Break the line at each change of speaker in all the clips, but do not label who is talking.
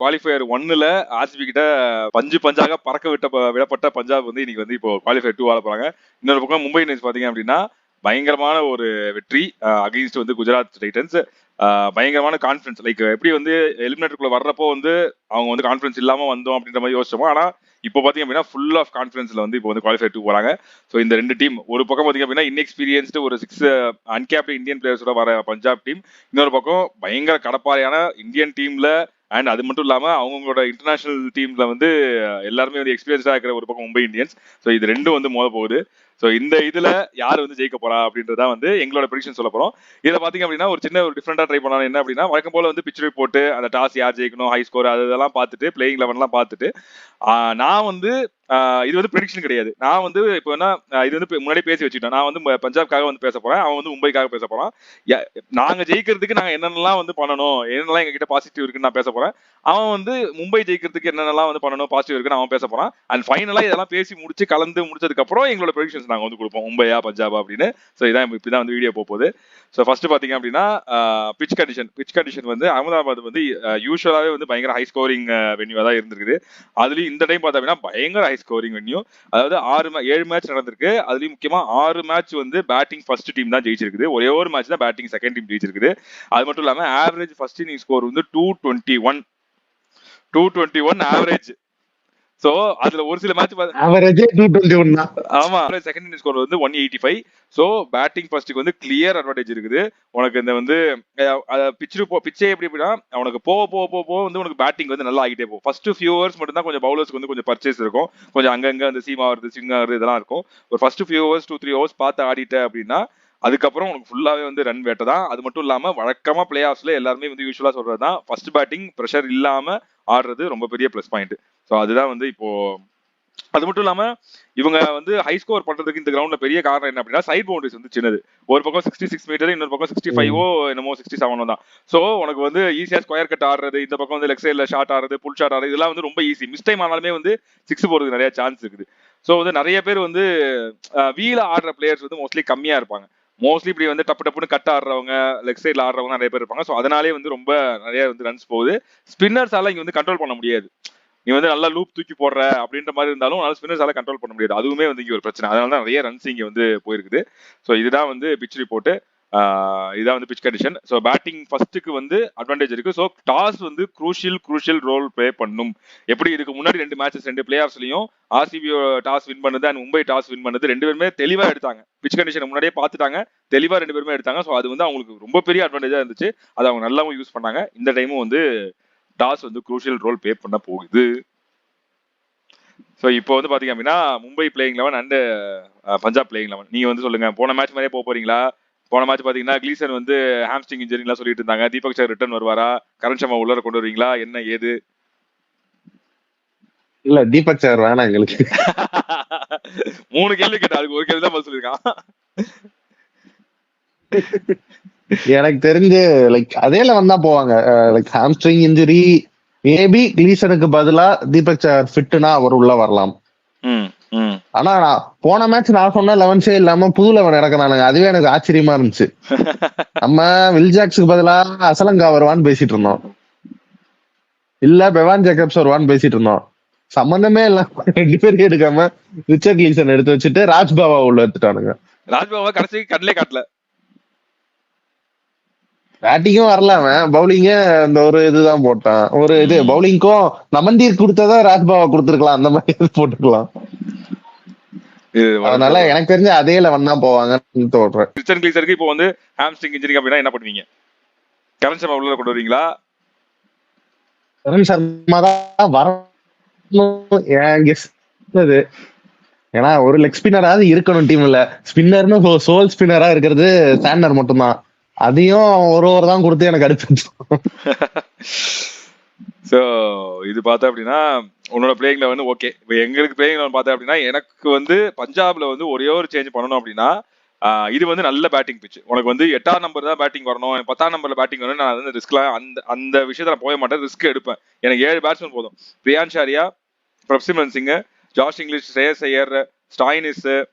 Qualifier 1ல RCB கிட்ட பஞ்சாக விடப்பட்ட பஞ்சாப் வந்து இன்னைக்கு வந்து இப்போ குவாலிஃபயர் 2 ஆட போறாங்க. இன்னொரு பக்கம் மும்பை இந்தியன்ஸ் பாத்தீங்க அப்படின்னா பயங்கரமான ஒரு வெற்றி அகைன்ஸ்ட் வந்து குஜராத் டைட்டன்ஸ். பயங்கரமான கான்ஃபிடன்ஸ். லைக் எப்படி வந்து எலிமினேட்டருக்குள்ள வர்றப்போ வந்து அவங்க வந்து கான்ஃபிடன்ஸ் இல்லாம வந்தோம் அப்படின்ற மாதிரி யோசிச்சோமோ, ஆனா இப்போ பாத்தீங்க அப்படின்னா ஃபுல் ஆஃப் கான்ஃபிடன்ஸ்ல வந்து இப்போ வந்து குவாலிஃபயர் 2 போறாங்க. ஸோ இந்த ரெண்டு டீம் ஒரு பக்கம் பாத்தீங்க அப்படின்னா இன்எக்ஸ்பீரியன்ஸ்டு ஒரு 6 அன்கேப்டு இந்தியன் பிளேயர்ஸோட வர பஞ்சாப் டீம், இன்னொரு பக்கம் பயங்கர கடப்பாறையான இந்தியன் டீம்ல அண்ட் அது மட்டும் இல்லாம அவங்களோட இன்டர்நேஷனல் டீம்ல வந்து எல்லாருமே வந்து எக்ஸ்பீரியன்ஸா இருக்கிற ஒரு பக்கம் மும்பை இந்தியன்ஸ். ஸோ இது ரெண்டும் வந்து மோத போகுது. ஸோ இந்த இதுல யார் வந்து ஜெயிக்க போறா அப்படின்றதா வந்து எங்களோட ப்ரெடிக்ஷன் சொல்ல போறோம். இதை பாத்தீங்க அப்படின்னா ஒரு சின்ன ஒரு டிஃபரெண்டா ட்ரை பண்ணலாம். என்ன அப்படின்னா வழக்கம் போல வந்து பிச் போட்டு அந்த டாஸ் யார் ஜெயிக்கணும், ஹை ஸ்கோர் அதெல்லாம் பார்த்துட்டு பிளேயிங் 11 எல்லாம் பார்த்துட்டு நான் வந்து இது வந்து ப்ரெடிக்ஷன் கிடையாது. நான் வந்து இப்போ என்ன இது வந்து முன்னாடி பேசி வச்சுக்கிட்டேன். நான் வந்து பஞ்சாப்காக வந்து பேச போறேன், அவன் வந்து மும்பைக்காக பேச போறான். நாங்க ஜெயிக்கிறதுக்கு நாங்க என்னென்னலாம் வந்து பண்ணணும், என்னென்னலாம் எங்க கிட்ட பாசிட்டிவ் இருக்குன்னு நான் பேச போறேன். அவன் வந்து மும்பை ஜெயிக்கிறதுக்கு என்னென்னலாம் வந்து பண்ணணும் பாசிட்டிவ் இருக்குன்னு அவன் பேச போறான். அண்ட் ஃபைனலா இதெல்லாம் பேசி கலந்து முடிச்சதுக்கு அப்புறம் எங்களோட ப்ரெடிக்ஷன்ஸ் நாங்க வந்து கொடுப்போம், மும்பையா பஞ்சாபா அப்படின்னு. ஸோ இதான் இப்படிதான் வந்து வீடியோ போகுது. ஸோ ஃபர்ஸ்ட் பாத்தீங்க அப்படின்னா பிச் கண்டிஷன் வந்து அகமதாபாத் வந்து யூஸ்வலாவே வந்து பயங்கர ஹை ஸ்கோரிங் வென்யூவா தான் இருந்திருக்குது. அதுலயும் இந்த டைம் பார்த்தா பயங்கர ஹை ஸ்கோரிங் வென்யூ. அதாவது 7 மேட்ச் நடந்திருக்கு. அதுலயும் முக்கியமா 6 மேட்ச் வந்து பேட்டிங் ஃபர்ஸ்ட் டீம் தான் ஜெயிச்சிருக்குது. ஒரே ஒரு மேட்ச் தான் பேட்டிங் செகண்ட் டீம் ஜெயிச்சிருக்குது. அது மட்டும் இல்லாம ஆவரேஜ் ஃபர்ஸ்ட் இன்னிங் ஸ்கோர் வந்து 221 ஆவரேஜ். சோ அதுல ஒரு சில மேட்ச்
ஆவரேஜ் 221 தான்.
ஆமா, செகண்ட் இன்னிங் ஸ்கோர் வந்து 185. சோ பேட்டிங் ஃபர்ஸ்ட்க்கு வந்து கிளியர் அட்வான்டேஜ் இருக்குது உனக்கு. இந்த வந்து பிச்சே எப்படி அப்படின்னா உனக்கு போக வந்து உனக்கு பேட்டிங் வந்து நல்லா ஆகிட்டே போகும். ஃபர்ஸ்ட் ஃபியூ ஹவர்ஸ் மட்டும் தான் கொஞ்சம் பவுலர்ஸ்க்கு வந்து கொஞ்சம் பர்ச்சேஸ் இருக்கும், கொஞ்சம் அங்கங்க அந்த சீமா வருது ஸ்விங் ஆகுது இதெல்லாம் இருக்கும். ஒரு ஃபர்ஸ்ட் ஃபியூ ஹவர்ஸ் 2-3 ஹவர்ஸ் பார்த்து ஆடிட்ட அப்படின்னா அதுக்கப்புறம் உனக்கு ஃபுல்லாவே வந்து ரன் வேட்டை தான். அது மட்டும் இல்லாம வழக்கமா பிளே ஆஃப்ஸ்ல எல்லாருமே வந்து யூஸ்வலா சொல்றதுதான் ஃபர்ஸ்ட் பேட்டிங் ப்ரெஷர் இல்லாம ஆடுறது ரொம்ப பெரிய பிளஸ் பாயிண்ட். ஸோ அதுதான் வந்து இப்போ. அது மட்டும் இல்லாம இவங்க வந்து ஹை ஸ்கோர் பண்றதுக்கு இந்த கிரவுண்ட்ல பெரிய காரணம் என்ன அப்படின்னா சைட் பவுண்டரிஸ் வந்து சின்னது. ஒரு பக்கம் 66 மீட்டர், இன்னொரு பக்கம் 65 என்னமோ 67 தான். சோ உனக்கு வந்து ஈஸியா ஸ்கொயர் கட் ஆடுறது, இந்த பக்கம் வந்து லெக் சைட்ல ஷாட் ஆடுறது, புல் ஷாட் ஆடுறது இதெல்லாம் வந்து ரொம்ப ஈஸி. மிஸ் டைம் ஆனாலுமே வந்து 6 போறதுக்கு நிறைய சான்ஸ் இருக்குது. சோ வந்து நிறைய பேர் வந்து வீல ஆடுற பிளேயர்ஸ் வந்து மோஸ்ட்லி கம்மியா இருப்பாங்க. மோஸ்ட்லி இப்படி வந்து டப்புன்னு கட் ஆடுறவங்க, லெக் சைட்ல ஆடுறவங்க நிறைய பேர் இருப்பாங்க. ஸோ அதனாலே வந்து ரொம்ப நிறைய வந்து ரன்ஸ் போகுது. ஸ்பின்னர்ஸால இங்க வந்து கண்ட்ரோல் பண்ண முடியாது. நீ வந்து நல்லா லூப் தூக்கி போடுற அப்படின்ற மாதிரி இருந்தாலும் ஸ்பின்னர்ஸால கண்ட்ரோல் பண்ண முடியாது. அதுவுமே வந்து இங்க ஒரு பிரச்சனை. அதனால தான் நிறைய ரன்ஸ் இங்க வந்து போயிருக்குது. ஸோ இதுதான் வந்து பிச் ரிப்போர்ட். இதான் வந்து பிச் கண்டிஷன். ஸோ பேட்டிங் ஃபர்ஸ்ட்டுக்கு வந்து அட்வான்டேஜ் இருக்கு. ஸோ டாஸ் வந்து குரூஷியல் ரோல் பிளே பண்ணும். எப்படி இதுக்கு முன்னாடி 2 மேட்சஸ் 2 பிளே ஆஃப்ஸ்லயும் ஆர்சிபி டாஸ் வின் பண்ணது அண்ட் மும்பை டாஸ் வின் பண்ணது 2 பேருமே தெளிவா எடுத்தாங்க. பிச் கண்டிஷன் முன்னாடியே பார்த்துட்டாங்க, தெளிவா 2 பேருமே எடுத்தாங்க. ஸோ அது வந்து அவங்களுக்கு ரொம்ப பெரிய அட்வான்டேஜா இருந்துச்சு. அதை அவங்க நல்லாவும் யூஸ் பண்ணாங்க. இந்த டைமும் வந்து டாஸ் வந்து குரூஷியல் ரோல் பிளே பண்ண போகுது. ஸோ இப்போ வந்து பாத்தீங்க அப்படின்னா Mumbai playing 11 and Punjab playing 11. நீங்க வந்து சொல்லுங்க, போன மேட்ச் மாதிரியே போக போறீங்களா? போன மேட்ச் பாத்தீங்கன்னா கிளீசன் வந்து ஹாம்ஸ்ட்ரிங் இன்ஜரிலாம் சொல்லிட்டு இருந்தாங்க. தீபக் சஹர் ரிட்டர்ன் வருவாரா, கரண் சர்மா உள்ளர கொண்டு வருவீங்களா, என்ன ஏது?
இல்ல தீபக் சஹர் வேணாம் எங்களுக்கு.
3 கேள்வி கேட்டா அதுக்கு ஒரு கேள்வி தான் பதில் சொல்லிருக்கான்.
எனக்கு தெரிஞ்சு லைக் அதேல வந்தா போவாங்க. லைக் ஹாம்ஸ்ட்ரிங் இன்ஜுரி, மேபி கிளீசனுக்கு பதிலா தீபக் சஹர் ஃபிட்னா அவர் உள்ள வரலாம். ஆனா நான் போன மேட்ச் நான் சொன்ன 11 இல்லாம புது 11 இறக்குறானுங்க. அதுவே எனக்கு ஆச்சரியமா இருந்துச்சு. நம்ம வில்ஜாக்ஸுக்கு பதிலா அசலங்கா வருவான்னு பேசிட்டு இருந்தோம், இல்ல பெவான் ஜேக்கப்ஸ் வருவான்னு பேசிட்டு இருந்தோம். சம்பந்தமே இல்ல, 2 பேருக்கு எடுக்காம ரிச்சர்ட் கிளீசன் எடுத்து வச்சுட்டு ராஜ்பாவா உள்ள எடுத்துட்டானுங்க.
ராஜ்பாவா கடைசி கடலே காட்டல.
பேட்டிங்கும் வரல, அவன் பவுலிங்க அந்த ஒரு இதுதான் போட்டான். ஒரு இது பவுலிங்க்கும் நமந்தீர் கொடுத்ததா ராஜ்பாவா கொடுத்துருக்கலாம், அந்த மாதிரி போட்டுக்கலாம். அதனால எனக்கு தெரிஞ்ச அதேல வந்தா போவாங்கன்னு தோன்றேன்.
ரிச்சர்ட் கிளீசனுக்கு இப்போ வந்து ஹாம்ஸ்ட்ரிங் இன்ஜரி அப்படின்னா என்ன பண்ணுவீங்க? கரண் சர்மா உள்ள கொண்டு வருவீங்களா?
கரண் சர்மா தான் வரணும் என் கெஸ். ஏன்னா ஒரு லெக் ஸ்பின்னராவது இருக்கணும் டீம்ல. ஸ்பின்னர்னு சோல் ஸ்பின்னரா இருக்கிறது சாண்டர் மட்டும்தான். அதையும் ஒரு தான் கொடுத்து எனக்கு அடுத்து.
ஸோ இது பார்த்தா அப்படின்னா உன்னோட பிளேயிங் 11 ஓகே. இப்போ எங்களுக்கு பிளேயிங் 11 பார்த்தா அப்படின்னா எனக்கு வந்து பஞ்சாப்ல வந்து ஒரே ஒரு சேஞ்ச் பண்ணணும் அப்படின்னா இது வந்து நல்ல பேட்டிங் பிச். உனக்கு வந்து 8ஆம் நம்பர் தான் பேட்டிங் வரணும், 10ஆம் நம்பர்ல பேட்டிங் வரணும். நான் வந்து ரிஸ்க்லாம் அந்த விஷயத்த நான் போக மாட்டேன், ரிஸ்க் எடுப்பேன். எனக்கு 7 பேட்ஸ்மேன் போதும். பிரியான் ஷாரியா, பிரப்சிமன் சிங், ஜாஷ் இங்கிலீஷ், ஸ்ரேயஸ் ஐயர், ஸ்டாயினிஸ்,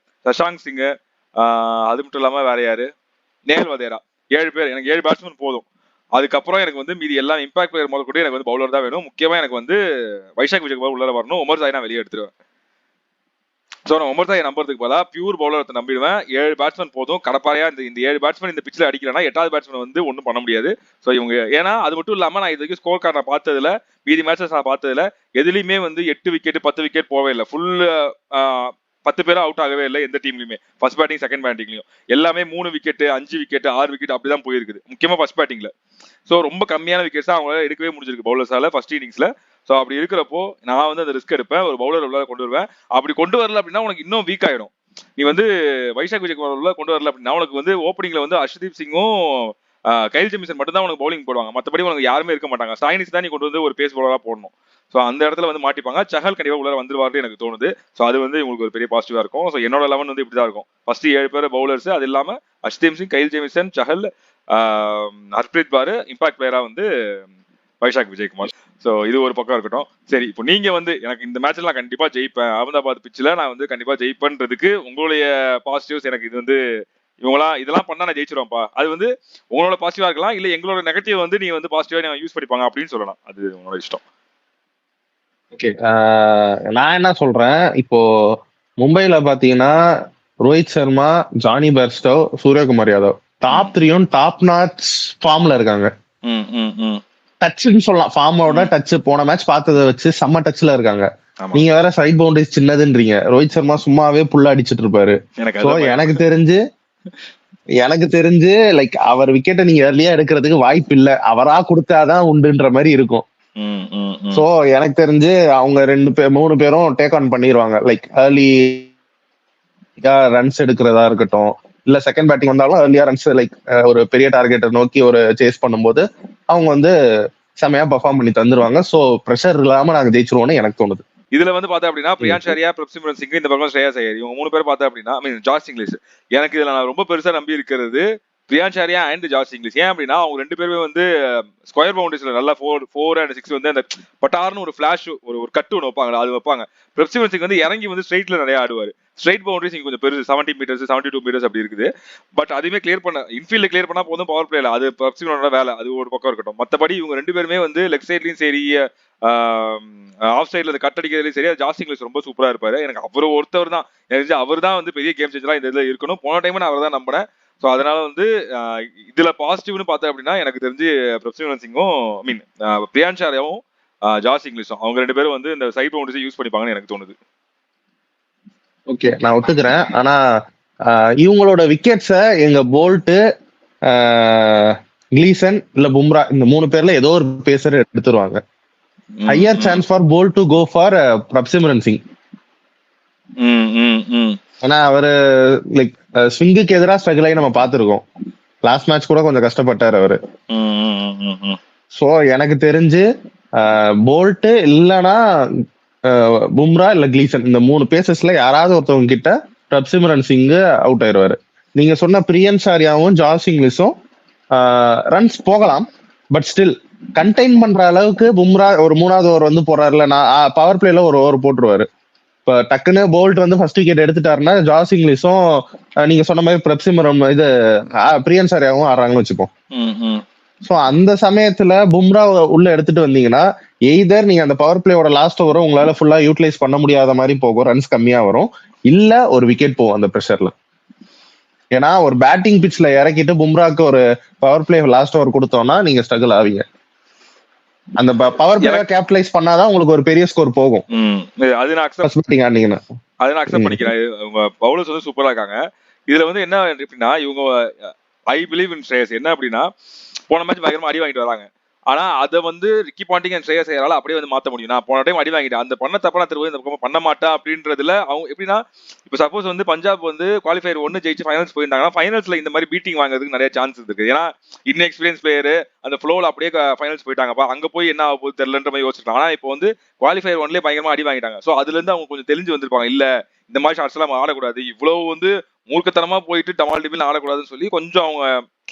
சஷாங்க் சிங், அது மட்டும் இல்லாம வேற யாரு, நேல் வதேரா. 7 பேர், எனக்கு 7 பேட்ஸ்மேன் போதும். அதுக்கப்புறம் எனக்கு வந்து மீதி எல்லாம் இம்பாக்ட் பிளேயர் முதல் கூட எனக்கு வந்து பவுலர் தான் வேணும். முக்கியமா எனக்கு வந்து வைஷாக் விஜயகுமார் உள்ள வரணும். உமர் சாய் நான் வெளியே எடுத்துருவேன். ஸோ நான் உமர் சாயை நம்புறதுக்கு பதிலாக பியூர் பவுலர் நம்பிடுவேன். 7 பேட்ஸ்மேன் போதும். கடப்பாறையா இந்த 7 பேட்ஸ்மேன் இந்த பிச்சில் அடிக்கலன்னா 8வது பேட்ஸ்மேன் வந்து ஒன்றும் பண்ண முடியாது. ஸோ இவங்க ஏன்னா அது மட்டும் இல்லாமல் நான் இதுக்கு ஸ்கோர் கார்டு நான் பார்த்ததுல மீதி மேட்சஸ் நான் பார்த்ததுல எதுலையுமே வந்து 8 விக்கெட் 10 விக்கெட் போவே இல்லை. ஃபுல் 10 பேரும் அவுட் ஆகவே இல்லை எந்த டீம்லையுமே. ஃபர்ஸ்ட் பேட்டிங் செகண்ட் பேட்டிங்லையும் எல்லாமே 3 விக்கெட் 5 விக்கெட் 6 விக்கெட் அப்படிதான் போயிருக்குது, முக்கியமா ஃபர்ஸ்ட் பேட்டிங்ல. ஸோ ரொம்ப கம்மியான விக்கெட்ஸ் தான் அவங்களால எடுக்கவே முடிஞ்சிருக்கு பவுலர்ஸால ஃபர்ஸ்ட் இன்னிங்ஸ்ல. ஸோ அப்படி இருக்கிறப்போ நான் வந்து அந்த ரிஸ்க் எடுப்பேன், ஒரு பவுலர் உள்ள கொண்டு வருவேன். அப்படி கொண்டு வரல அப்படின்னா உனக்கு இன்னும் வீக் ஆயிடும். நீ வந்து வைஷாக் விஜயகுமார் உள்ள கொண்டு வரல அப்படின்னா உனக்கு வந்து ஓப்பனிங்ல வந்து ஹர்ஷ்தீப் சிங்கும் கைல் ஜெமிசன் மட்டும் தான் உனக்கு பவுலிங் போடுவாங்க. மற்றபடி உனக்கு யாருமே இருக்க மாட்டாங்க. சாய்னிஸ் தான் நீ கொண்டு வந்து ஒரு பேஸ் பவுலரா போடணும். ஸோ அந்த இடத்துல வந்து மாட்டிப்பாங்க. சஹல் கண்டிப்பா உள்ள வந்துருவாரு எனக்கு தோணுது. ஸோ அது வந்து உங்களுக்கு ஒரு பெரிய பாசிட்டிவா இருக்கும். ஸோ என்னோட 11 வந்து இப்படிதான் இருக்கும். ஃபர்ஸ்ட் 7 பேர் பவுலர்ஸ், அது இல்லாம ஹர்ஷ்தீப் சிங், கைல் ஜெமிசன், சஹல், ஹர்ப்ரீத் பாரு, இம்பாக்ட் பிளேயரா வந்து வைஷாக் விஜயகுமார். ஸோ இது ஒரு பக்கம் இருக்கட்டும். சரி, இப்போ நீங்க வந்து எனக்கு இந்த மேட்ச்ல நான் கண்டிப்பா ஜெயிப்பேன், அகமதாபாத் பிச்சில் நான் வந்து கண்டிப்பா ஜெயிப்பேன்றதுக்கு உங்களுடைய பாசிட்டிவ்ஸ் எனக்கு இது வந்து இதெல்லாம் பண்ணா நான் ஜெயிச்சிருவேன்ப்பா, அது வந்து உங்களோட பாசிட்டிவா இருக்கலாம், இல்ல எங்களோட நெகட்டிவ் வந்து நீ வந்து பாசிட்டிவா யூஸ் பண்ணிப்பாங்க அப்படின்னு சொல்லலாம். அது உங்களோட இஷ்டம்.
ஓகே, நான் என்ன சொல்றேன், இப்போ மும்பைல பாத்தீங்கன்னா Rohit Sharma, Jonny Bairstow, Suryakumar Yadav top 3யும் டாப் நாட்ச் ஃபார்ம்ல இருக்காங்க. டச்னு சொல்லலாம், ஃபார்மோட டச். போன மேட்ச் பார்த்ததை வச்சு செம்ம டச்ல இருக்காங்க. நீங்க வேற சைட் பவுண்டரிஸ் சின்னதுன்றீங்க. ரோஹித் சர்மா சும்மாவே புல்ல அடிச்சிட்டு இருப்பாரு. சோ எனக்கு தெரிஞ்சு லைக் அவர் விக்கெட்டை நீங்க ஏர்லியா எடுக்கிறதுக்கு வாய்ப்பு இல்ல, அவரா கொடுத்தாதான் உண்டுன்ற மாதிரி இருக்கும். சோ எனக்கு தெரிஞ்சு அவங்க 3 பேரும் டேக் ஆன் பண்ணிடுவாங்க. லைக் ஏர்லி ரன்ஸ் எடுக்கிறதா இருக்கட்டும், இல்ல செகண்ட் பேட்டிங் வந்தாலும் ஏர்லியா ரன்ஸ், லைக் ஒரு பெரிய டார்கெட்டை நோக்கி ஒரு சேஸ் பண்ணும்போது அவங்க வந்து செமையா பெர்ஃபார்ம் பண்ணி தந்துருவாங்க. சோ பிரஷர் இல்லாம நாங்க ஜெயிச்சிருவோம்னு எனக்கு தோணுது.
இதுல வந்து பார்த்தா அப்படின்னா பிரியான்ஷ் ஆரியா, பிரப்சிம்ரன் சிங், இந்த பக்கம் ஸ்ரேயாஸ் ஐயர், இவங்க 3 பேர் பார்த்தா அப்படின்னா ஜாஸ் இங்கிலீஷ். எனக்கு இதுல நான் ரொம்ப பெருசா நம்பி இருக்கிறது Priyansh Arya and Josh English. ஏன் அப்படின்னா அவங்க 2 பேருமே வந்து ஸ்கொயர் பவுண்டரிஸ்ல நல்லா 4 and 6 வந்து அந்த பட்டார்னு ஒரு ஃபிளாஷ் ஒரு கட்டு ஒன்று வைப்பாங்க, அது வைப்பாங்க. பிரப்சிம்ரன் சிங் வந்து இறங்கி வந்து ஸ்ட்ரெயிட்ல நிறைய ஆடுவார். ஸ்ட்ரெயிட் பவுண்டரிஸ் இங்க கொஞ்சம் பெருசு, 70 மீட்டர்ஸ் 72 மீட்டர்ஸ் அப்படி இருக்குது. பட் அதுவுமே கிளியர் பண்ண, இன்ஃபீல்ட்ல கிளியர் பண்ணா போதும் பவர் பிளேல, அது பிரப்சிம்ரனோட வேலை, அது ஒரு பக்கம் இருக்கட்டும். மற்றபடி இவங்க 2 பேருமே வந்து லெக் சைட்லயும் சரி, ஆஃப் சைட்ல அந்த கட் அடிக்கிறதுலயும் சரி, ஜாஸ் இங்கிலீஷ் ரொம்ப சூப்பரா இருப்பாரு. எனக்கு அவர் ஒருத்தவர் தான், எனக்கு அவர் தான் வந்து பெரிய கேம் சேஞ்சரா இந்த இதுல இருக்கணும். போன டைம் நான் அவர் தான் நம்பினேன். ஸோ அதனால வந்து இதுல பாசிட்டிவ்னு பார்த்தேன் அப்படின்னா எனக்கு தெரிஞ்சு பிரப்சிம்ரன் சிங்கும், பிரியான்ஷ் ஆரியாவும் ஜாஸ் இங்கிலீஷும் அவங்க 2 பேரும் வந்து இந்த சைட் பவுண்டரிஸை யூஸ் பண்ணிப்பாங்கன்னு எனக்கு தோணுது.
ஓகே, நான் ஒத்துக்கிறேன். ஆனா இவங்களோட விக்கெட்ஸை எங்க போல்ட், கிளீசன் இல்ல பும்ரா, இந்த 3 பேர்ல ஏதோ ஒரு பேசர் எடுத்துருவாங்க. Higher chance for Boult to go for Prabhsimran Singh. ஏன்னா அவரு லைக் ஸ்விங்குக்கு எதிராக ஸ்ட்ரகிள் ஆகி நம்ம பார்த்துருக்கோம். லாஸ்ட் மேட்ச் கூட கொஞ்சம் கஷ்டப்பட்டாரு அவரு. ஸோ எனக்கு தெரிஞ்சு போல்ட் இல்லைன்னா பும்ரா இல்ல கிளீசன், இந்த 3 பேசஸ்ல யாராவது ஒருத்தவங்க கிட்ட பிரப்சிம்ரன் சிங் அவுட் ஆயிடுவாரு. நீங்க சொன்ன பிரியன்ஷ் ஆரியாவும் ஜாஸ் இங்கிலீஷும் ரன்ஸ் போகலாம், பட் ஸ்டில் கண்டெயின் பண்ற அளவுக்கு பும்ரா ஒரு 3வது ஓவர் வந்து போறாருல, நான் பவர் பிளேல ஒரு ஓவர் போட்டுருவாரு. இப்ப டக்குன்னு போல்ட் வந்து ஃபர்ஸ்ட் விக்கெட் எடுத்துட்டாருன்னா ஜாஸ் இங்கிலீஷும் நீங்க சொன்ன மாதிரி பிரப்சிம்ரன் இது பிரியன்ஷ் ஆரியாவும் ஆடுறாங்கன்னு வச்சுப்போம். சோ அந்த சமயத்துல பும்ரா உள்ள எடுத்துட்டு வந்தீங்கன்னா எய்தர் நீங்க அந்த பவர் பிளேயோட லாஸ்ட் ஓவரை உங்களால ஃபுல்லா யூட்டிலைஸ் பண்ண முடியாத மாதிரி போகும், ரன்ஸ் கம்மியா வரும், இல்ல ஒரு விக்கெட் போகும் அந்த ப்ரெஷர்ல. ஏன்னா ஒரு பேட்டிங் பிட்ச்ல இறக்கிட்டு பும்ராக்கு ஒரு பவர் பிளே லாஸ்ட் ஓவர் கொடுத்தோம்னா நீங்க ஸ்ட்ரகிள் ஆவீங்க. அந்த பவர் பிளே கேபிடலைஸ் பண்ணாதான் உங்களுக்கு ஒரு பெரிய ஸ்கோர் போகும்.
அது நான் அக்செப்ட் பண்ணிக்கிறேன். உங்க பவுலர்ஸ் வந்து சூப்பரா இருக்காங்க. இதுல வந்து என்ன அப்படின்னா இவங்க ஐ பிலீவ் இன் ஸ்ரேயஸ் என்ன அப்படின்னா போன மேட்ச் பயங்கரமா அடி வாங்கிட்டு வராங்க. ஆனா அதை வந்து ரிக்கி பாண்டிங் அண்ட் ஸ்ரேயஸ் ஐயரால அப்படியே வந்து மாத்த முடியும். நான் போன டைம் அடி வாங்கிட்டேன், அந்த பண்ண தப்பா நான் திரும்ப இந்த பக்கம் பண்ண மாட்டேன் அப்படின்றதுல அவங்க எப்படின்னா, இப்போ சப்போஸ் வந்து பஞ்சாப் வந்து குவாலிஃபயர் 1 ஜெயிச்சு ஃபைனல்ஸ் போயிருந்தாங்கன்னா ஃபைனல்ஸ்ல இந்த மாதிரி பீட்டிங் வாங்குறதுக்கு நிறைய சான்ஸ் இருக்கு. ஏன்னா இன்எக்ஸ்பீரியன்ஸ் பிளேயர் அந்த ஃப்ளோல அப்படியே ஃபைனல்ஸ் போயிட்டாங்கப்பா, அங்க போய் என்ன ஆக போகுது தெரியலன்ற மாதிரி யோசிச்சிருக்காங்க. ஆனா இப்போ வந்து குவாலிஃபயர் 1லயே பயங்கரமா அடி வாங்கிட்டாங்க. ஸோ அதுல இருந்து அவங்க கொஞ்சம் தெளிஞ்சு வந்திருப்பாங்க, இல்ல இந்த மாதிரி ஷாட்ஸ் எல்லாம் ஆடக்கூடாது, இவ்வளவு வந்து மூர்க்கத்தனமா போயிட்டு டமால் டிபில் ஆடக்கூடாதுன்னு சொல்லி கொஞ்சம்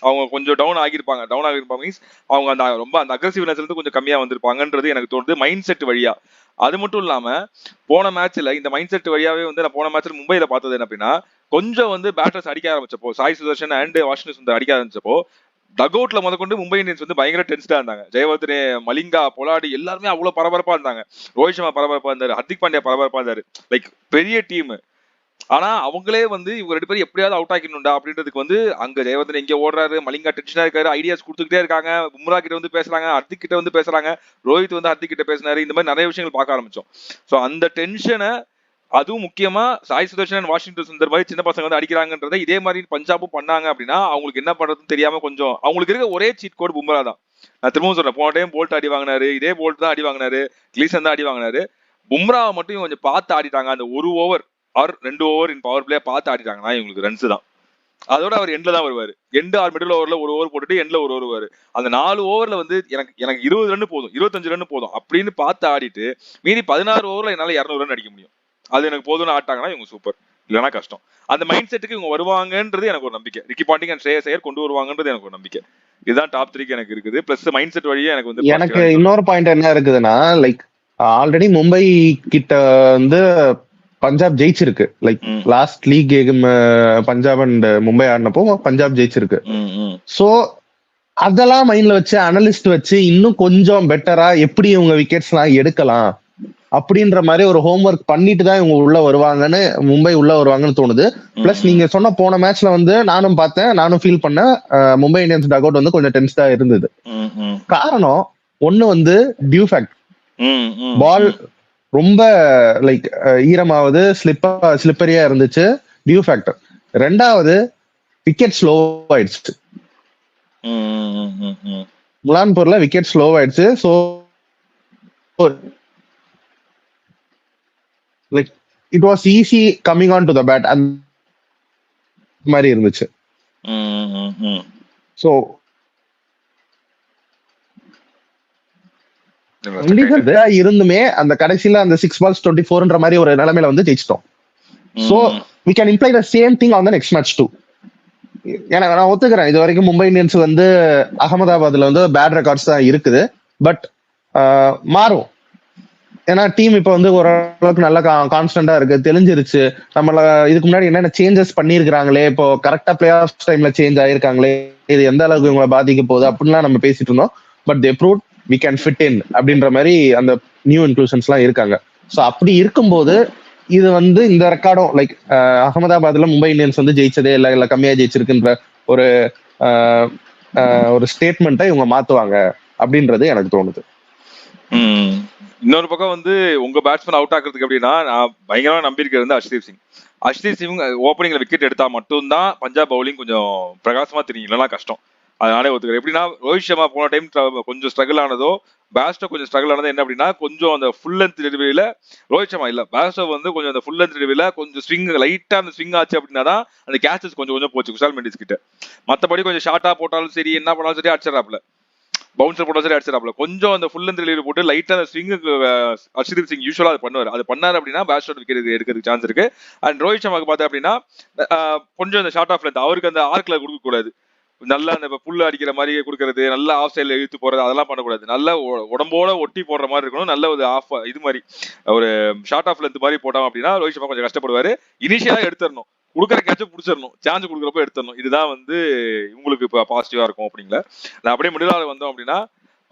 அவங்க கொஞ்சம் டவுன் ஆகியிருப்பாங்க மீன்ஸ் அவங்க அந்த ரொம்ப அந்த அக்ரெசிவ்னஸ்ல இருந்து கொஞ்சம் கம்மியா வந்திருப்பாங்கன்றது எனக்கு தோணுது மைண்ட் செட் வழியா. அது மட்டும் இல்லாம போன மேட்ச்ல இந்த மைண்ட் செட் வழியாவே வந்து நான் போன மேட்ச்ல மும்பைல பார்த்தது என்ன அப்படின்னா, கொஞ்சம் வந்து பேட்டர்ஸ் அடிக்க ஆரம்பிச்சப்போ, சாய் சுதர்ஷன் அண்ட் வாஷிங்டன் சுந்தர் அடிக்க ஆரம்பிச்சப்போ டக் அவுட்ல முதற்கொண்டு மும்பை இந்தியன்ஸ் வந்து பயங்கர டென்ஸ்டா இருந்தாங்க. ஜெயவர்தனே, மலிங்கா, பொலாடி எல்லாருமே அவ்வளவு பரபரப்பா இருந்தாங்க. ரோஹித் சர்மா பரபரப்பா இருந்தாரு, ஹர்திக் பாண்டியா பரபரப்பா இருந்தாரு. லைக் பெரிய டீம். ஆனா அவங்களே வந்து இவங்க 2 பேரும் எப்படியாவது அவுட் ஆக்கிடணும்டா அப்படின்றதுக்கு வந்து அங்க ஜெயவர்தன் எங்க ஓடுறாரு, மலிங்கா டென்ஷனா இருக்காரு, ஐடியாஸ் கொடுத்துக்கிட்டே இருக்காங்க, பும்ரா கிட்ட வந்து பேசுறாங்க, ஹர்திக் கிட்ட வந்து பேசுறாங்க, ரோஹித் வந்து ஹர்திக் கிட்ட பேசினாரு. இந்த மாதிரி நிறைய விஷயங்கள் பார்க்க ஆரம்பிச்சோம். சோ அந்த டென்ஷனை, அதுவும் முக்கியமா சாய் சுதர்ஷன், வாஷிங்டன் சுந்தர் மாதிரி சின்ன பசங்க வந்து அடிக்கிறாங்கன்றதை இதே மாதிரி பஞ்சாபும் பண்ணாங்க அப்படின்னா அவங்களுக்கு என்ன பண்றதுன்னு தெரியாம கொஞ்சம் அவங்களுக்கு இருக்க ஒரே சீட் கோட் பும்ரா தான். நான் திரும்பவும் சொல்றேன், போன டைம் போல்ட் அடி வாங்கினாரு, இதே போல்ட் தான் அடி வாங்கினாரு, கிளீசன் தான் அடி வாங்கினாரு. பும்ராவை மட்டும் கொஞ்சம் பார்த்து ஆடிட்டாங்க. அந்த ஒரு over or 2 over in power play பார்த்து ஆடிட்டாங்கன்னா இவங்களுக்கு ரன்ஸ் தான். அதோட அவர் எண்ட்ல தான் வருவாரு. எண்ட் ஆர் மிடில் ஓவர்ல ஒரு ஓவர் போட்டுட்டு எண்ட்ல ஒரு ஓவர் வருவாரு. அந்த 4 ஓவர்ல வந்து எனக்கு 20 ரன் போதும், 25 ரன் போதும் அப்படின்னு பார்த்து ஆடிட்டு மீதி 16 ஓவர்ல என்னால 200 ரன் அடிக்க முடியும், அது எனக்கு போதும்னு ஆட்டாங்கன்னா இவங்க சூப்பர், இல்லைன்னா கஷ்டம். அந்த மைண்ட் செட்டுக்கு இவங்க வருவாங்கன்றது எனக்கு ஒரு நம்பிக்கை. ரிக்கி பாண்டிங் அண்ட் ஸ்ரேயஸ் ஐயர் கொண்டு வருவாங்கன்றது எனக்கு ஒரு நம்பிக்கை. இதுதான் டாப் 3க்கு எனக்கு இருக்குது. பிளஸ் மைண்ட் செட் வழியே எனக்கு வந்து
எனக்கு இன்னொரு பாயிண்ட் என்ன இருக்குதுன்னா, லைக் ஆல்ரெடி மும்பை கிட்ட வந்து பஞ்சாப் ஜெயிச்சிருக்கு. Like last league game Punjab and Mumbai ஆடினப்போ பஞ்சாப் ஜெயிச்சிருக்கு. சோ அதெல்லாம் மைண்ட்ல வச்சு அனலிஸ்ட் வச்சு இன்னும் கொஞ்சம் பெட்டரா எப்படி இவங்க விக்கெட்ஸ் எல்லாம் எடுக்கலாம் அப்படின்ற மாதிரி ஒரு ஹோம்ஒர்க் பண்ணிட்டு தான் இவங்க உள்ள வருவாங்கன்னு, மும்பை உள்ள வருவாங்கன்னு தோணுது. பிளஸ் நீங்க சொன்ன போன மேட்ச்ல வந்து நானும் பார்த்தேன், நானும் ஃபீல் பண்ணேன், மும்பை இந்தியன்ஸ் டக் அவுட் வந்து கொஞ்சம் டென்ஸ்டா இருந்தது. காரணம் ஒண்ணு வந்து டியூ ஃபேக்ட், பால் ரொம்ப லைக் ஈரமாவது ஸ்லிப்பரியா இருந்துச்சு, டியூ ஃபேக்டர். ரெண்டாவது விக்கெட் ஸ்லோ ஆயிடுச்சு, முலான்பூர்ல விக்கெட் ஸ்லோ ஆயிடுச்சு. So like it was easy coming on to the bat அந்த மாதிரி இருந்துச்சு. ஸோ இருந்துமே அந்த கடைசியில அந்த 6 balls 24ன்ற மாதிரி ஒரு நிலைமையில வந்து ஜெயிச்சிட்டோம். So we can imply the same thing on the next match too. ஏன்னா நான் ஒத்துக்கிறேன், இது வரைக்கும் மும்பை இந்தியன்ஸ் வந்து அகமதாபாத்ல வந்து பேட் ரெக்கார்ட்ஸ் தான் இருக்குது. பட் மாறும், ஏன்னா டீம் இப்ப வந்து ஓரளவுக்கு நல்லா கான்ஸ்டன்டா இருக்கு, தெளிஞ்சிருச்சு. நம்மள இதுக்கு முன்னாடி என்னென்ன சேஞ்சஸ் பண்ணிருக்காங்களே, இப்போ கரெக்டா பிளே ஆஃப் டைம்ல சேஞ்ச் ஆயிருக்காங்களே, இது எந்த அளவுக்கு இவங்களை பாதிக்க போகுது அப்படின்லாம் நம்ம பேசிட்டு இருந்தோம். But they prove we can fit in அப்படின்ற மாதிரி அந்த நியூ இன்க்ளூஷன்ஸ் எல்லாம் இருக்காங்க. ஸோ அப்படி இருக்கும்போது இது வந்து இந்த ரெக்கார்டும் லைக் அகமதாபாத்ல மும்பை இந்தியன்ஸ் வந்து ஜெயிச்சதே இல்ல கம்மியா ஜெயிச்சிருக்குன்ற ஒரு ஒரு ஸ்டேட்மெண்ட்டை இவங்க மாத்துவாங்க அப்படின்றது எனக்கு தோணுது.
இன்னொரு பக்கம் வந்து உங்க பேட்ஸ்மேன் அவுட் ஆக்குறதுக்கு அப்படின்னா நான் பயங்கரமா நம்பியிருக்கிறது வந்து அர்ஷ்தீப் சிங். அர்ஷ்தீப் சிங் ஓப்பனிங்ல விக்கெட் எடுத்தா மட்டும்தான் பஞ்சாப் பவுலிங் கொஞ்சம் பிரகாசமா தெரியும், இல்லைன்னா கஷ்டம். அதனாலே ஒத்துக்கிறேன். எப்படின்னா ரோஹித் சர்மா போன டைம் கொஞ்சம் ஸ்ட்ரகிள் ஆனதோ, பேஸ்டோ கொஞ்சம் ஸ்ட்ரகிள் ஆனது என்ன அப்படின்னா, கொஞ்சம் அந்த ஃபுல் லென்த் டெலிவரியில ரோஹித் சர்மா இல்ல, பேஸ்டோ வந்து கொஞ்சம் அந்த ஃபுல் லென்த் டெலிவரியில கொஞ்சம் ஸ்விங் லைட்டா அந்த ஸ்விங் ஆச்சு அப்படின்னா தான் அந்த கேச்சஸ் கொஞ்சம் கொஞ்சம் போச்சு குஷால் மெண்டிஸ் கிட்ட. மற்றபடி கொஞ்சம் ஷார்ட்டா போட்டாலும் சரி, என்ன பண்ணாலும் சரி அடிச்சிடறாப்ல, பவுன்சர் போட்டாலும் சரி அடிச்சிடறாப்ல. கொஞ்சம் அந்த ஃபுல் லென்த் டெலிவரி போட்டு லைட்டா அந்த ஸ்விங்குக்கு ஹர்ஷ்தீப் சிங் யூஸ்வலா அது பண்ணுவார். அது பண்ணாரு அப்படின்னா பேஸ்டோ விக்கெட் எடுக்கிறதுக்கு சான்ஸ் இருக்கு. அண்ட் ரோஹித் சர்மாக்கு பார்த்தா அப்படின்னா கொஞ்சம் அந்த ஷார்ட் ஆஃப் லென்த் அவருக்கு அந்த ஆர்க்ல கொடுக்க கூடாது, நல்லா அந்த புல்லு அடிக்கிற மாதிரி கொடுக்கறது, நல்லா ஆஃப் சைட்ல இழுத்து போறது, அதெல்லாம் பண்ணக்கூடாது. நல்லா உடம்போட ஒட்டி போடுற மாதிரி இருக்கணும். நல்ல ஒரு ஆஃப் இது மாதிரி ஒரு ஷார்ட் ஆஃப் லென்த் மாதிரி போட்டோம் அப்படின்னா ரோஹித் சர்மா கொஞ்சம் கஷ்டப்படுவாரு. இனிஷியலா எடுத்துடணும், கொடுக்குற கேட்ச பிடிச்சிடணும், சான்ஸ் கொடுக்குறப்ப எடுத்துடணும். இதுதான் வந்து இவங்களுக்கு இப்போ பாசிட்டிவா இருக்கும் அப்படிங்களா. நான் அப்படியே மிடில் வந்தோம் அப்படின்னா